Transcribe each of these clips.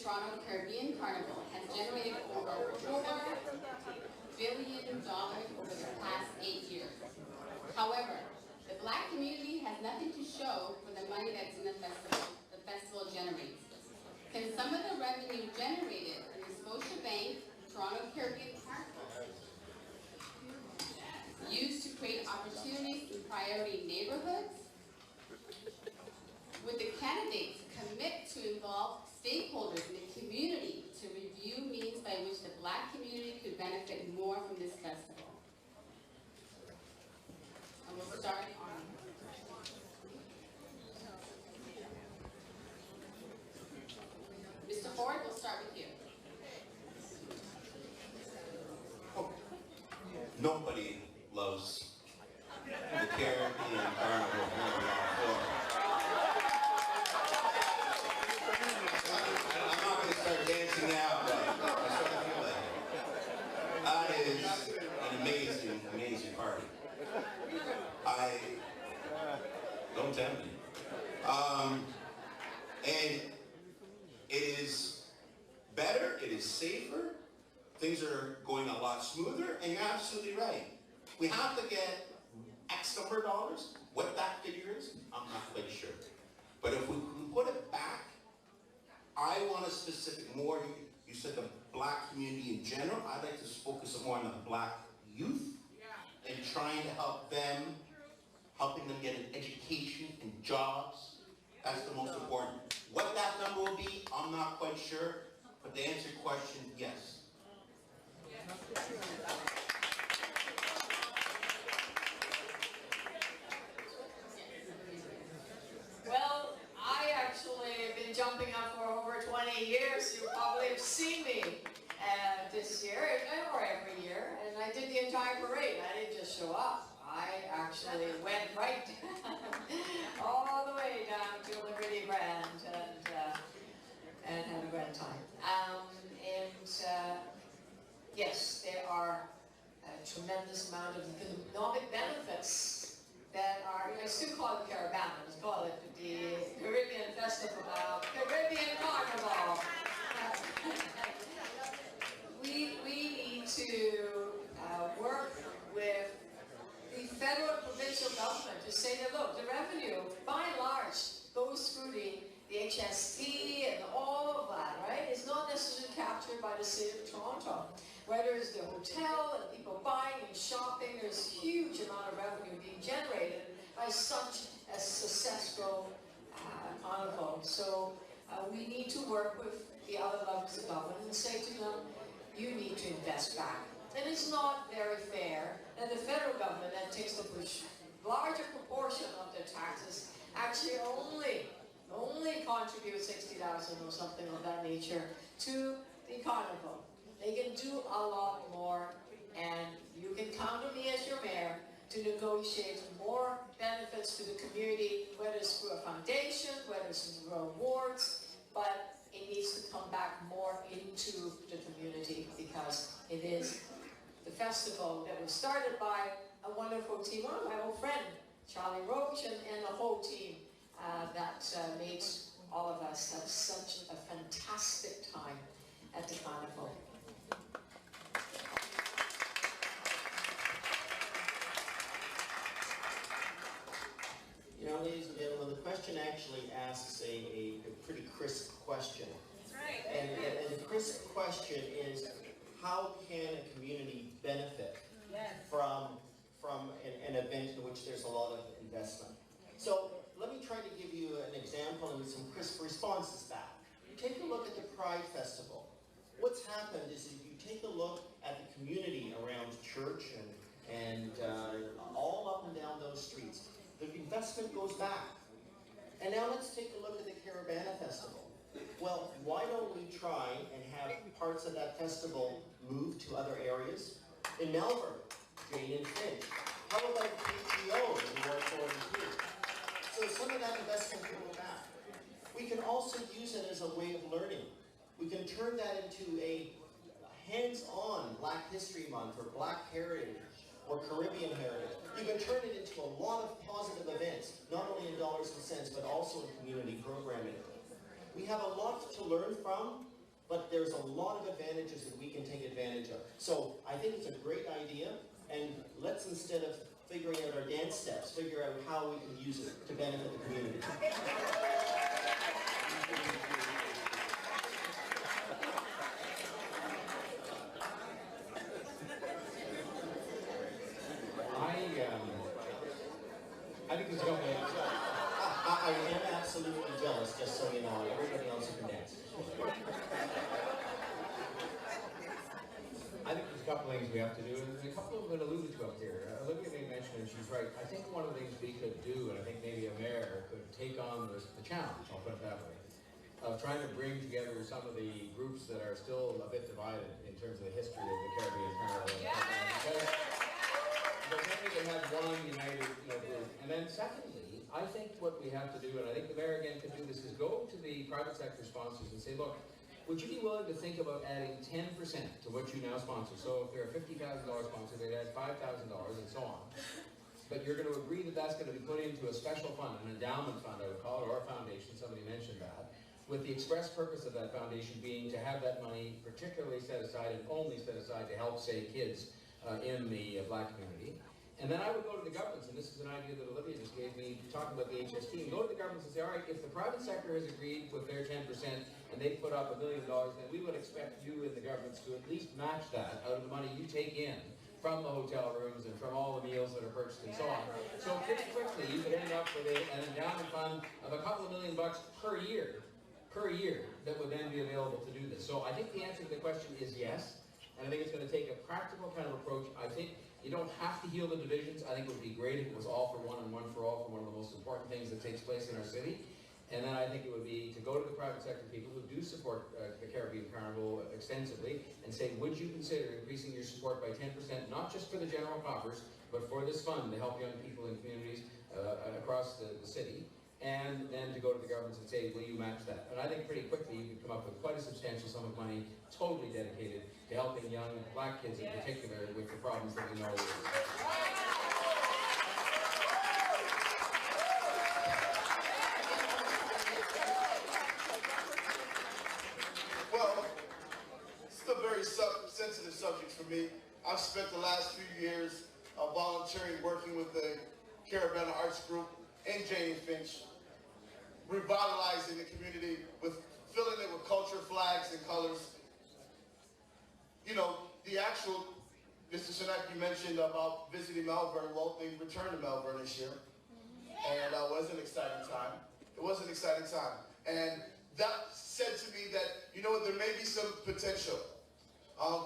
Toronto Caribbean Carnival has generated over $4 billion over the past 8 years. However, the Black community has nothing to show for the money that's in the festival generates. Can some of the revenue generated in the Scotiabank Toronto Caribbean Carnival used to create opportunities in priority neighborhoods? Would the candidates commit to involve stakeholders in the community to review means by which the Black community could benefit more from this festival? And we'll start on. Mr. Ford, we'll start with you. Nobody loves the Caribbean Carnival more than our Florida. I'm not going to start dancing now, but I sort of feel like that is an amazing, amazing party. Don't tempt me. And it is better, it is safer, things are going a lot smoother, and you're absolutely right. We have to get X number of dollars. What that figure is, I'm not quite sure. But if we can put it back, I want a specific more, you said the Black community in general, I'd like to focus more on the Black youth and trying to help them, helping them get an education and jobs. That's the most important. What that number will be, I'm not quite sure, but to answer your question, yes. Well, I actually have been jumping up for over 20 years. You probably have seen me this year, or every year, and I did the entire parade. I didn't just show up. I actually went right all the way down to Liberty Grand and had a great time. Yes, there are a tremendous amount of economic benefits that are, I still call it Caribana, let's call it the Caribbean Festival, Caribbean Carnival. We need to work with the federal and provincial government to say that, look, the revenue, by and large, goes through the HST and all of that, right? It's not necessarily captured by the city of Toronto. Whether it's the hotel and people buying and shopping, there's a huge amount of revenue being generated by such a successful carnival. So we need to work with the other levels of government and say to them, you need to invest back. And it's not very fair that the federal government that takes the larger proportion of their taxes actually only contribute 60,000 or something of that nature to the carnival. They can do a lot more, and you can count on me as your mayor to negotiate more benefits to the community, whether it's through a foundation, whether it's through awards, but it needs to come back more into the community because it is the festival that was started by a wonderful team, one of my old friend, Charlie Roach, and the whole team that makes all of us have such a fantastic time at the carnival. You know, ladies and gentlemen, the question actually asks a pretty crisp question. That's right. And the crisp question is, how can a community benefit from an event in which there's a lot of investment? So let me try to give you an example and some crisp responses back. You take a look at the Pride Festival. What's happened is if you take a look at the community around church and all up and down those streets, the investment goes back. And now let's take a look at the Caribana Festival. Well, why don't we try and have parts of that festival move to other areas? In Melbourne, Jane and Finch. How about PTO in Ward 42? So some of that investment can go back. We can also use it as a way of learning. We can turn that into a hands-on Black History Month or Black Heritage or Caribbean Heritage. You can turn it into a lot of positive events, not only in dollars and cents, but also in community programming. We have a lot to learn from but there's a lot of advantages that we can take advantage of. So I think it's a great idea, and let's, instead of figuring out our dance steps, figure out how we can use it to benefit the community. I think there's a couple of... I am absolutely jealous, just so you know. Everybody else can dance. I think there's a couple of things we have to do, and a couple of them alluded to up here. Olivia may mention, and she's right. I think one of the things we could do, and I think maybe a mayor could take on the challenge, I'll put it that way, of trying to bring together some of the groups that are still a bit divided in terms of the history of the Caribbean Carnival. Because then we can have one united group. And then secondly, I think what we have to do, and I think the mayor again could do this, is go to the private sector sponsors and say, look, would you be willing to think about adding 10% to what you now sponsor? So if they're a $50,000 sponsor, they'd add $5,000 and so on. But you're going to agree that that's going to be put into a special fund, an endowment fund, I would call it, or a foundation, somebody mentioned that, with the express purpose of that foundation being to have that money particularly set aside and only set aside to help, say, kids in the black community. And then I would go to the governments, and this is an idea that Olivia just gave me, talking about the HST, and go to the governments and say, all right, if the private sector has agreed with their 10% and they put up $1 million, then we would expect you in the governments to at least match that out of the money you take in from the hotel rooms and from all the meals that are purchased and so on. So pretty quickly you could end up with an endowment fund of a couple of $1 million per year that would then be available to do this. So I think the answer to the question is yes, and I think it's going to take a practical kind of approach. I think you don't have to heal the divisions. I think it would be great if it was all for one and one for all for one of the most important things that takes place in our city. And then I think it would be to go to the private sector people who do support the Caribbean Carnival extensively and say, would you consider increasing your support by 10%, not just for the general coffers, but for this fund to help young people in communities across the city, and then to go to the governments and say, will you match that? And I think pretty quickly you could come up with quite a substantial sum of money, totally dedicated to helping young black kids in particular with the problems that we know. Well, it's a very sensitive subject for me. I've spent the last few years volunteering, working with the Caribana Arts Group and Jane Finch, revitalizing the community, with filling it with culture, flags, and colors. You know, the actual, Mr. Sinek, you mentioned about visiting Melbourne. Well, they returned to Melbourne this year, and it was an exciting time. It was an exciting time. And that said to me that, you know, there may be some potential.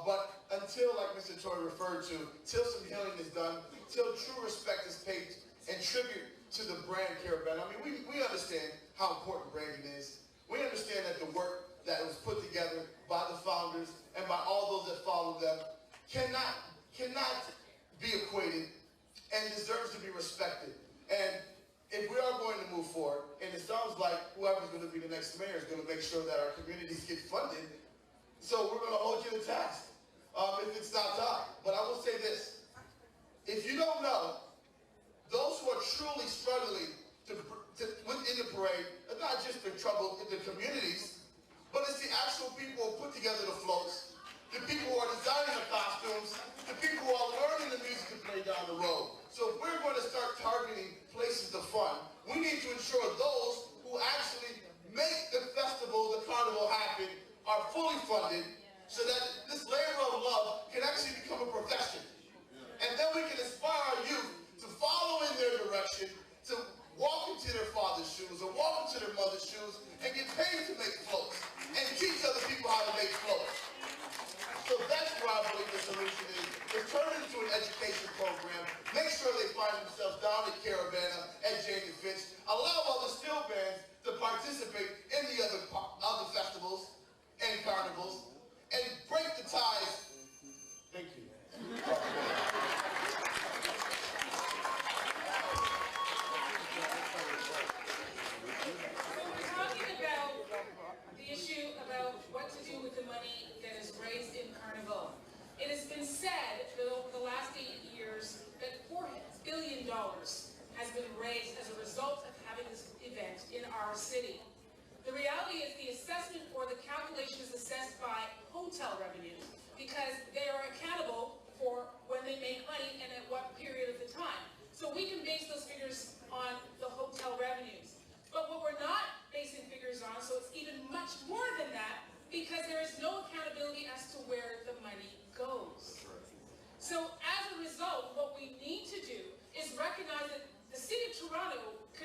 But until, like Mr. Torrey referred to, till some healing is done, till true respect is paid and tribute to the brand Caribana. I mean, we understand how important branding is. We understand that the work that was put together by the founders and by all those that followed them cannot be equated and deserves to be respected. And if we are going to move forward, and it sounds like whoever's going to be the next mayor is going to make sure that our communities get funded, so we're going to hold you to task if it's not time. But I will say this: if you don't know, those who are truly struggling within the parade are not just the trouble in the communities, but it's the actual people who put together the floats, the people who are designing the costumes, the people who are learning the music to play down the road. So if we're going to start targeting places to fund, we need to ensure those who actually make the festival, the carnival happen, are fully funded, so that this labor of love can actually become a profession. And then we can inspire our youth to follow in their direction, to walk into their father's shoes or walk into their mother's shoes and get paid to make floats and teach other people how to make floats. So that's where I believe the solution is turn it into an education program, make sure they find themselves down at Caribana, at Jane Finch, allow other steel bands to participate in the other festivals and carnivals, and break the ties. Thank you. What to do with the money that is raised in Carnival. It has been said that over the last 8 years that $4 billion has been raised as a result of having this event in our city. The reality is the assessment or the calculation is assessed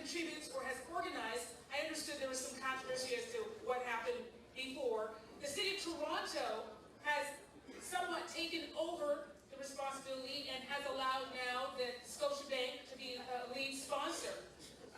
contributes or has organized, I understood there was some controversy as to what happened before. The City of Toronto has somewhat taken over the responsibility and has allowed now that Scotiabank to be a lead sponsor.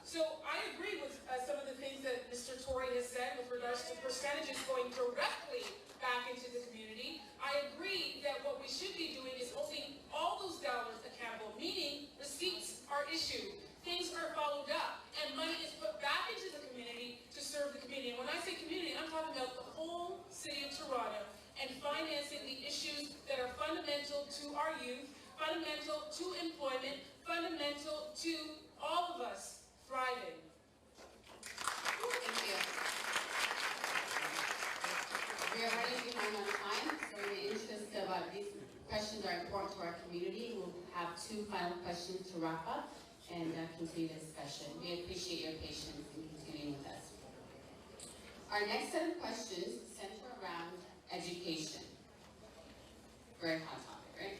So I agree with some of the things that Mr. Tory has said with regards to percentages going directly back into the community. I agree that what we should be doing is holding all those dollars accountable, meaning receipts are issued, things are followed up, and money is put back into the community to serve the community. And when I say community, I'm talking about the whole City of Toronto and financing the issues that are fundamental to our youth, fundamental to employment, fundamental to all of us thriving. Thank you. We are running behind on time, so in the interest of these questions are important to our community, we'll have 2 final questions to wrap up and continue the discussion. We appreciate your patience in continuing with us. Our next set of questions center around education. Very hot topic, right?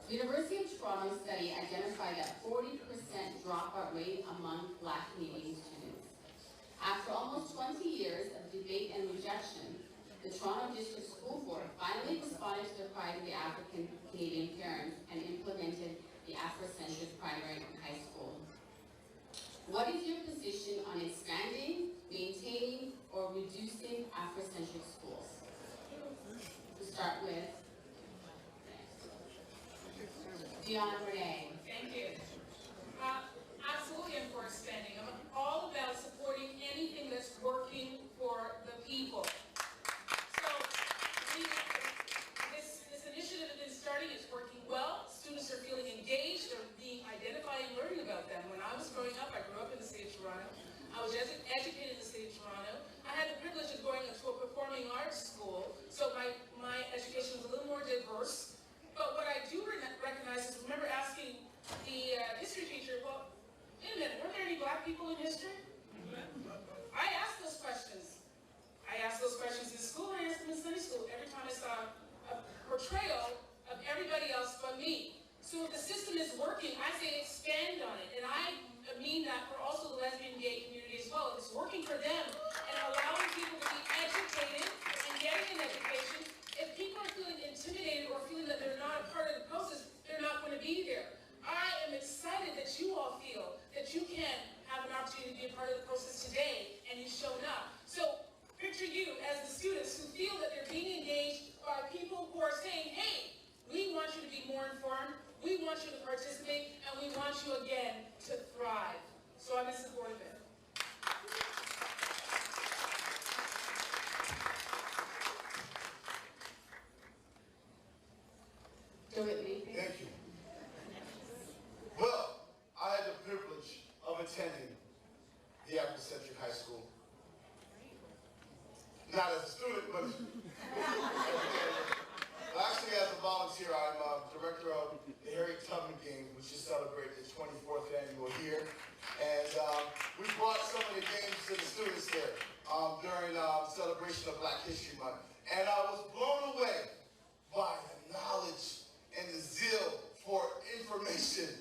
The University of Toronto study identified a 40% dropout rate among Black Canadian students. After almost 20 years of debate and rejection, the Toronto District School Board finally responded to the cries of the African Canadian parents and implemented the Afrocentric primary and high school. What is your position on expanding, maintaining, or reducing Afrocentric schools? To start with, Dion Renee. Thank you. Absolutely, I'm for expanding. I'm all about supporting anything that's working for the people. So this initiative that is starting is working well. Students are feeling engaged. They're being identified and learning about them. When I was growing up, I grew up in the City of Toronto. I was educated in the City of Toronto. I had the privilege of going to a performing arts school, so my education was a little more diverse. But what I do recognize is, remember asking the history teacher, well, wait a minute, were there any Black people in history? I asked those questions. I asked those questions in school, I asked them in Sunday school, every time I saw a portrayal of everybody else but me. So if the system is working, I say expand on it. And I mean that for also the lesbian gay community as well. If it's working for them and allowing people to be educated and getting an education, if people are feeling intimidated or feeling that they're not a part of the process, they're not going to be there. I am excited that you all feel that you can have an opportunity to be a part of the process today, and you've shown up. So picture you as the students who feel that they're being engaged by people who are saying, hey, we want you to be more informed, we want you to participate, and we want you again to thrive. So I'm in support of it. Thank you. Well, I had the privilege of attending the Afrocentric High School. Not as a student, but actually as a volunteer. I'm director of the Harriet Tubman Games, which just celebrated its 24th annual year. And we brought some of the games to the students there during celebration of Black History Month. And I was blown away by the knowledge and the zeal for information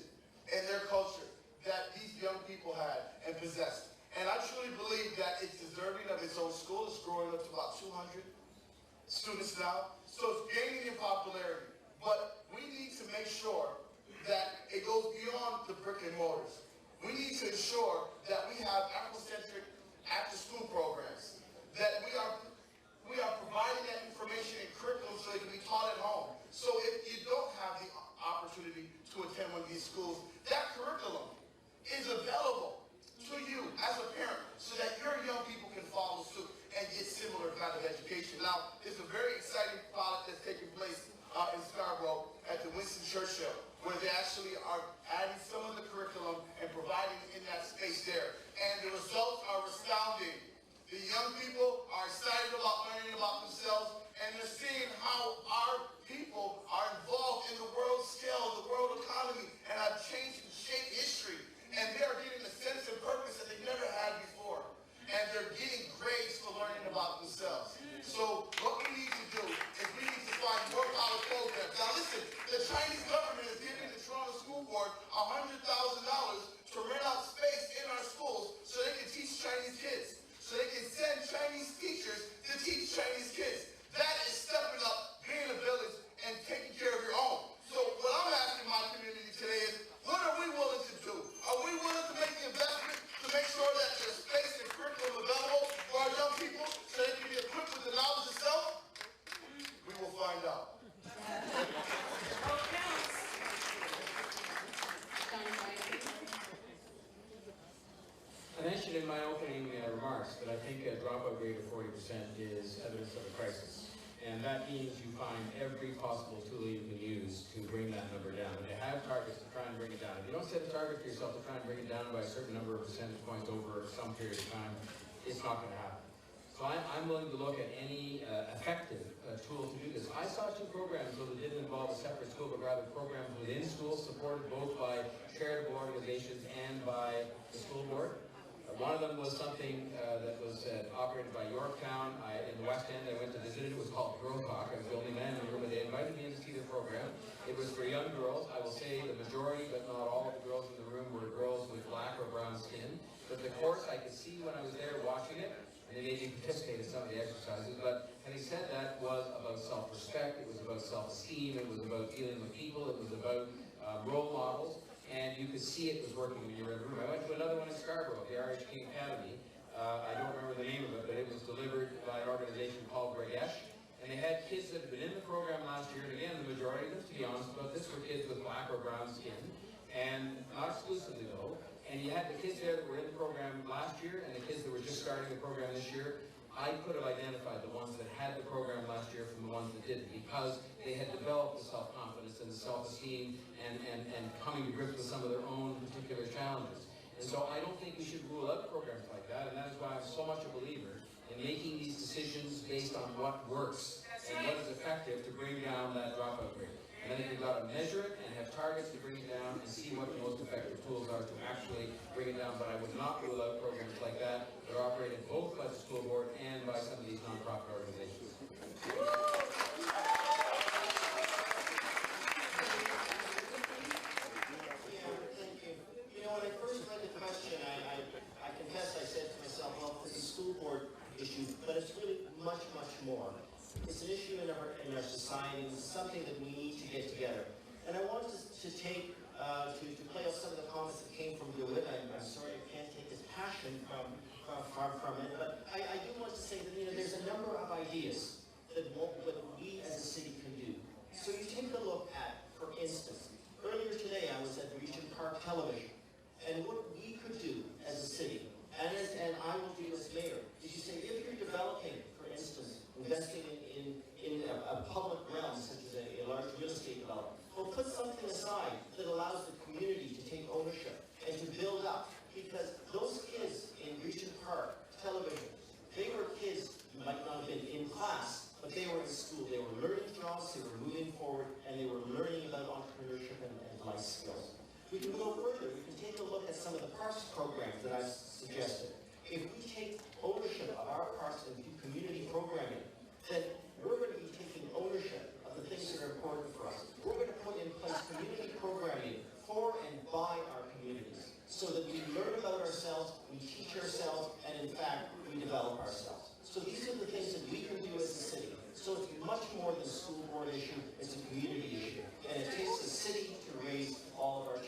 and their culture that these young people had and possessed. And I truly believe that it's deserving of its own school. It's growing up to about 200 students now. So it's gaining in popularity. But we need to make sure that it goes beyond the brick and mortars. We need to ensure that we have Afrocentric after-school programs, that we are providing that information and curriculum so it can be taught at home. So if you don't have the opportunity to attend one of these schools, that curriculum is available to you as a parent so that your young people can follow suit and get similar kind of education. Now, there's a very exciting pilot that's taking place in Scarborough at the Winston Churchill, where they actually are adding some of the curriculum and providing in that space there. And the results are astounding. The young people are excited about learning about themselves, and they're seeing how our people are involved in the world scale, the world economy, and have changed and shaped history. I mentioned in my opening remarks that I think a dropout rate of 40% is evidence of a crisis. And that means you find every possible tool you can use to bring that number down. And to have targets to try and bring it down. If you don't set a target for yourself to try and bring it down by a certain number of percentage points over some period of time, it's not going to happen. So I'm willing to look at any effective tool to do this. I saw two programs, though, that didn't involve a separate school, but rather programs within schools supported both by charitable organizations and by the school board. One of them was something that was operated by Yorktown in the West End. I went to visit it. It was called Girl Talk. I was the only man in the room, and they invited me in to see the program. It was for young girls. I will say the majority, but not all of the girls in the room were girls with black or brown skin. But the course I could see when I was there watching it, and they made me participate in some of the exercises. But having said that, was about self-respect. It was about self-esteem. It was about dealing with people. It was about role models. And you could see it was working when you were in the room. I went to another one in Scarborough, the RH King Academy. I don't remember the name of it, but it was delivered by an organization called Gregesh. And they had kids that had been in the program last year, and again, the majority of them, to be honest about this, were kids with black or brown skin. And not exclusively though. And you had the kids there that were in the program last year, and the kids that were just starting the program this year. I could have identified the ones that had the program last year from the ones that didn't, because they had developed the self-confidence and the self-esteem and coming to grips with some of their own particular challenges. And so I don't think we should rule out programs like that, and that is why I'm so much a believer in making these decisions based on what works and what is effective to bring down that dropout rate. And then we've got to measure it and have targets to bring it down and see what the most effective tools are to actually bring it down. But I would not rule out programs like that that are operated both by the school board and by some of these nonprofit organizations. Yeah, thank you. You know, when I first read the question, I confess I said to myself, well, it's a school board issue, but it's really much, much more. It's an issue in our society. It's something that we need to get together. And I wanted to take, to play off some of the comments that came from DeWitt. I'm sorry I can't take his passion from it, but I do want to say that, you know, there's a number of ideas that we as a city can do. So you take a look at, for instance, earlier today I was at Regent Park Television, and what we could do as a city, and I will do as mayor, is you say, if you're developing, for instance, investing in a public realm, such as a large real estate development, well, put something aside that allows the community to take ownership and to build up. Because those kids in Regent Park Television, they were kids who might not have been in class, but they were in school. They were learning jobs, they were moving forward, and they were learning about entrepreneurship and life skills. We can go further. We can take a look at some of the parks programs that I've suggested. If we take ownership of our parks and do community programming, then we're going to be taking ownership of the things that are important for us. We're going to put in place community programming for and by our communities, so that we learn about ourselves, we teach ourselves, and in fact, we develop ourselves. So these are the things that we can do as a city. So it's much more than a school board issue, it's a community issue. And it takes the city to raise all of our